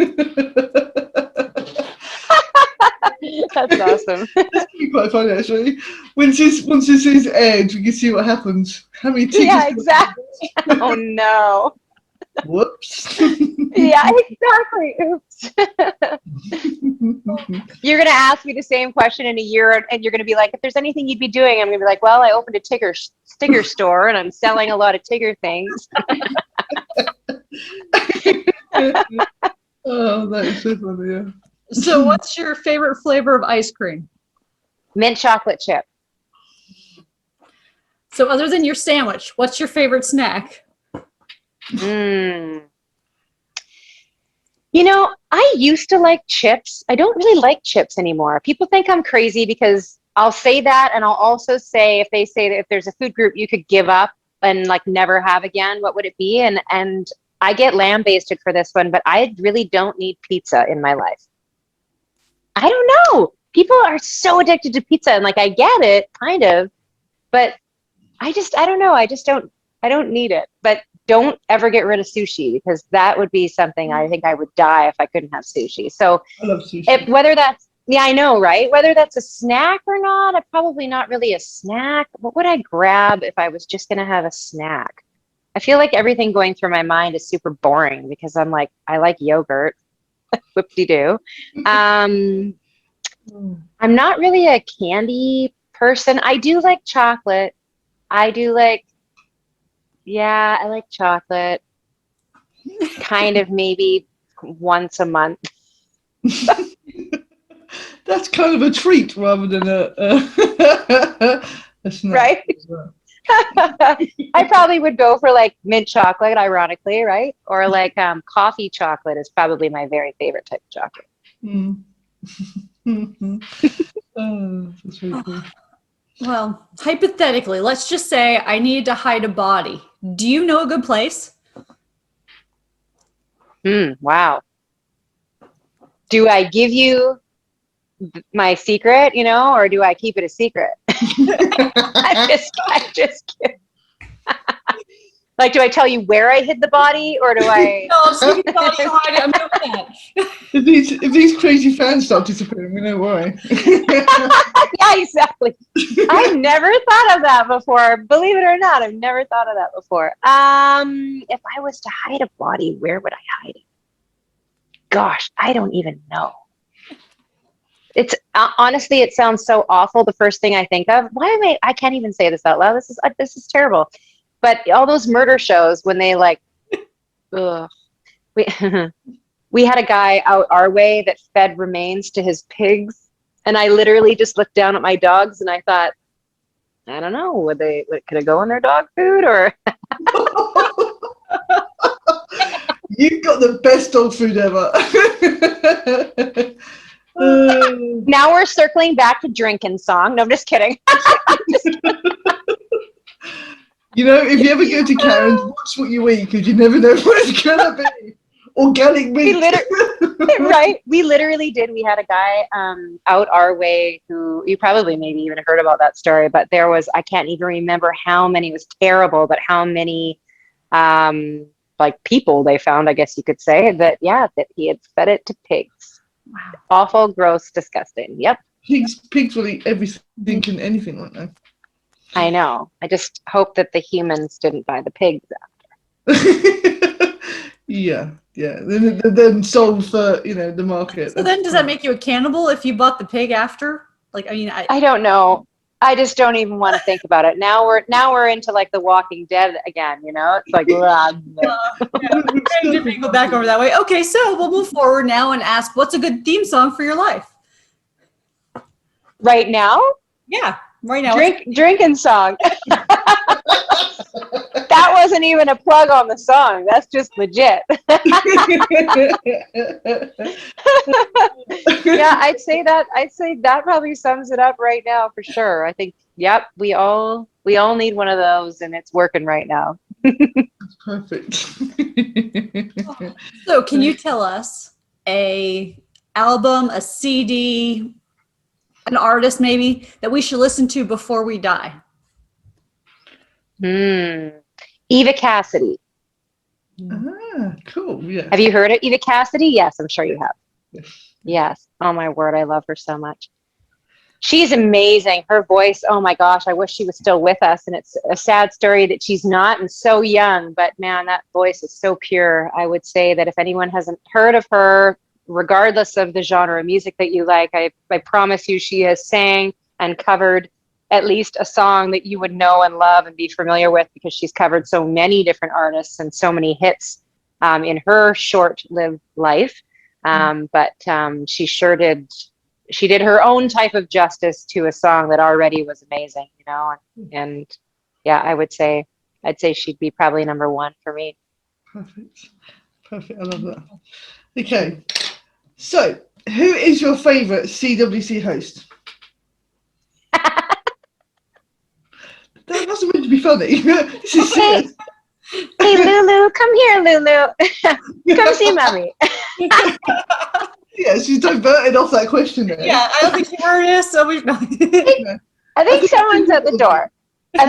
Speaker 3: That's awesome.
Speaker 2: That's going to be quite funny, actually. Once this is aired, we can see what happens. How many Tiggers?
Speaker 3: Yeah, exactly. Oh no.
Speaker 2: Whoops.
Speaker 3: Yeah, exactly. Oops. You're gonna ask me the same question in a year, and you're gonna be like, "If there's anything you'd be doing," I'm gonna be like, "Well, I opened a Tigger store, and I'm selling a lot of Tigger things."
Speaker 2: Oh, that is so funny. Yeah.
Speaker 1: So what's your favorite flavor of ice cream?
Speaker 3: Mint chocolate chip.
Speaker 1: So other than your sandwich, what's your favorite snack?
Speaker 3: Mm. You know, I used to like chips. I don't really like chips anymore. People think I'm crazy because I'll say that, and I'll also say if they say that if there's a food group you could give up and like never have again, what would it be? And I get lambasted for this one, but I really don't need pizza in my life. I don't know. People are so addicted to pizza, and like I get it, kind of, but I don't know. I don't need it. But don't ever get rid of sushi, because that would be something I think I would die if I couldn't have sushi. So
Speaker 2: I love sushi.
Speaker 3: whether that's, yeah, I know, right? Whether that's a snack or not, probably not really a snack. What would I grab if I was just going to have a snack? I feel like everything going through my mind is super boring because I'm like, I like yogurt. Whoop-de-doo. I'm not really a candy person. I do like chocolate. I do like, yeah, I like chocolate. Kind of maybe once a month.
Speaker 2: That's kind of a treat rather than a snack.
Speaker 3: Right? I probably would go for like mint chocolate, ironically, right? Or like coffee chocolate is probably my very favorite type of chocolate.
Speaker 2: Mm. Oh, that's really cool.
Speaker 1: Well, hypothetically, let's just say I needed to hide a body. Do you know a good place?
Speaker 3: Wow. Do I give you my secret, or do I keep it a secret? I just kidding. Like, do I tell you where I hid the body, or do I?
Speaker 1: No, so you thought you hide it. I'm good with that.
Speaker 2: If these crazy fans start disappearing, we know why.
Speaker 3: Yeah, exactly. I've never thought of that before. Believe it or not, I've never thought of that before. If I was to hide a body, where would I hide it? Gosh, I don't even know. It's honestly, it sounds so awful. The first thing I think of, I can't even say this out loud. This is terrible. But all those murder shows when they like, ugh, we we had a guy out our way that fed remains to his pigs, and I literally just looked down at my dogs and I thought, I don't know, could it go in their dog food or?
Speaker 2: You've got the best dog food ever.
Speaker 3: Now we're circling back to drinking song. No, I'm just kidding.
Speaker 2: If you ever go to Karen's, watch what you eat, because you never know what it's gonna be. Organic meat.
Speaker 3: Right. We literally did. We had a guy out our way who you probably maybe even heard about that story, but there was, I can't even remember how many, it was terrible, but how many like people they found, I guess you could say, that he had fed it to pigs. Wow. Awful, gross, disgusting. Yep.
Speaker 2: Pigs will eat everything and anything, won't they?
Speaker 3: I know. I just hope that the humans didn't buy the pigs
Speaker 2: after. Yeah. Then sold for the market.
Speaker 1: So then, does that make you a cannibal if you bought the pig after? Like,
Speaker 3: I don't know. I just don't even want to think about it. Now we're into like The Walking Dead again. It's like.
Speaker 1: Didn't go back over that way. Okay, so we'll move forward now and ask, what's a good theme song for your life?
Speaker 3: Right now?
Speaker 1: Yeah. Right now.
Speaker 3: Drinking song. That wasn't even a plug on the song. That's just legit. Yeah, I'd say that probably sums it up right now for sure. I think, yep, we all need one of those, and it's working right now.
Speaker 2: That's perfect.
Speaker 1: So can you tell us a album, a CD, an artist maybe that we should listen to before we die?
Speaker 3: Eva Cassidy.
Speaker 2: Ah, cool. Yeah.
Speaker 3: Have you heard of Eva Cassidy? Yes, I'm sure you have.
Speaker 2: Yes.
Speaker 3: Yes. Oh my word, I love her so much. She's amazing. Her voice, oh my gosh, I wish she was still with us. And it's a sad story that she's not and so young, but man, that voice is so pure. I would say that if anyone hasn't heard of her, regardless of the genre of music that you like, I promise you she has sang and covered at least a song that you would know and love and be familiar with, because she's covered so many different artists and so many hits in her short-lived life. But she did her own type of justice to a song that already was amazing, you know, and yeah, I'd say she'd be probably number one for me.
Speaker 2: Perfect. I love that. Okay, so who is your favorite CWC host? That wasn't meant to be funny. This is serious.
Speaker 3: Hey Lulu, come here, Lulu. Come see mommy.
Speaker 2: Yeah, she's diverted off that question there.
Speaker 1: Yeah, I don't think she heard us, so we.
Speaker 3: I think someone's at the door. I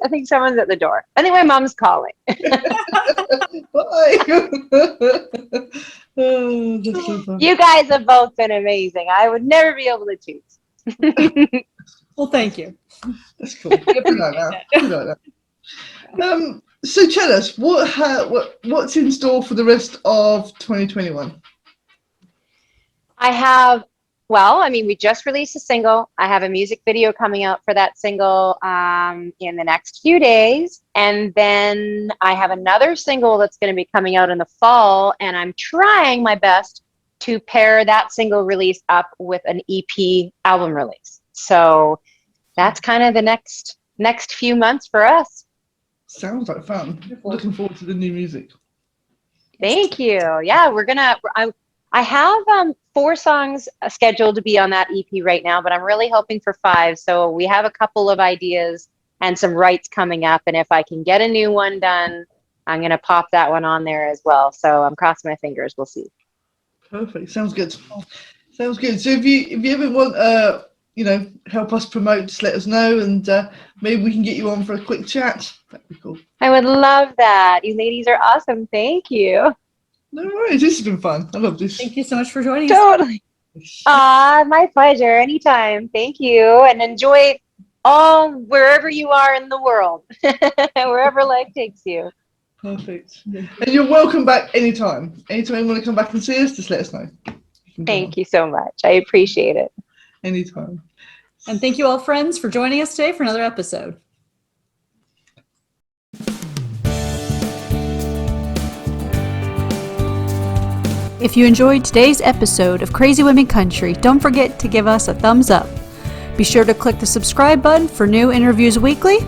Speaker 3: think someone's at the door. I think my mom's calling.
Speaker 2: Bye. Oh, that's so funny.
Speaker 3: You guys have both been amazing. I would never be able to choose.
Speaker 1: Well, thank you.
Speaker 2: That's cool. Good like that. So tell us what's in store for the rest of 2021.
Speaker 3: We just released a single. I have a music video coming out for that single in the next few days. And then I have another single that's going to be coming out in the fall. And I'm trying my best to pair that single release up with an EP album release. So that's kind of the next few months for us.
Speaker 2: Sounds like fun. Looking forward to the new music.
Speaker 3: Thank you. Yeah, I have 4 songs scheduled to be on that EP right now, but I'm really hoping for 5. So we have a couple of ideas and some writes coming up. And if I can get a new one done, I'm going to pop that one on there as well. So I'm crossing my fingers. We'll see.
Speaker 2: Perfect. Sounds good. So if you ever want, help us promote, just let us know, and maybe we can get you on for a quick chat. That'd be cool.
Speaker 3: I would love that. You ladies are awesome. Thank you.
Speaker 2: No worries. This has been fun. I love this.
Speaker 1: Thank you so much for joining us.
Speaker 3: Totally. My pleasure. Anytime. Thank you. And enjoy wherever you are in the world, wherever life takes you.
Speaker 2: Perfect. And you're welcome back anytime. Anytime you want to come back and see us, just let us know.
Speaker 3: Thank you so much. I appreciate it.
Speaker 2: Anytime.
Speaker 1: And thank you all, friends, for joining us today for another episode. If you enjoyed today's episode of Crazy Women Country, don't forget to give us a thumbs up. Be sure to click the subscribe button for new interviews weekly.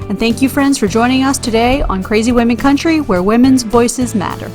Speaker 1: And thank you, friends, for joining us today on Crazy Women Country, where women's voices matter.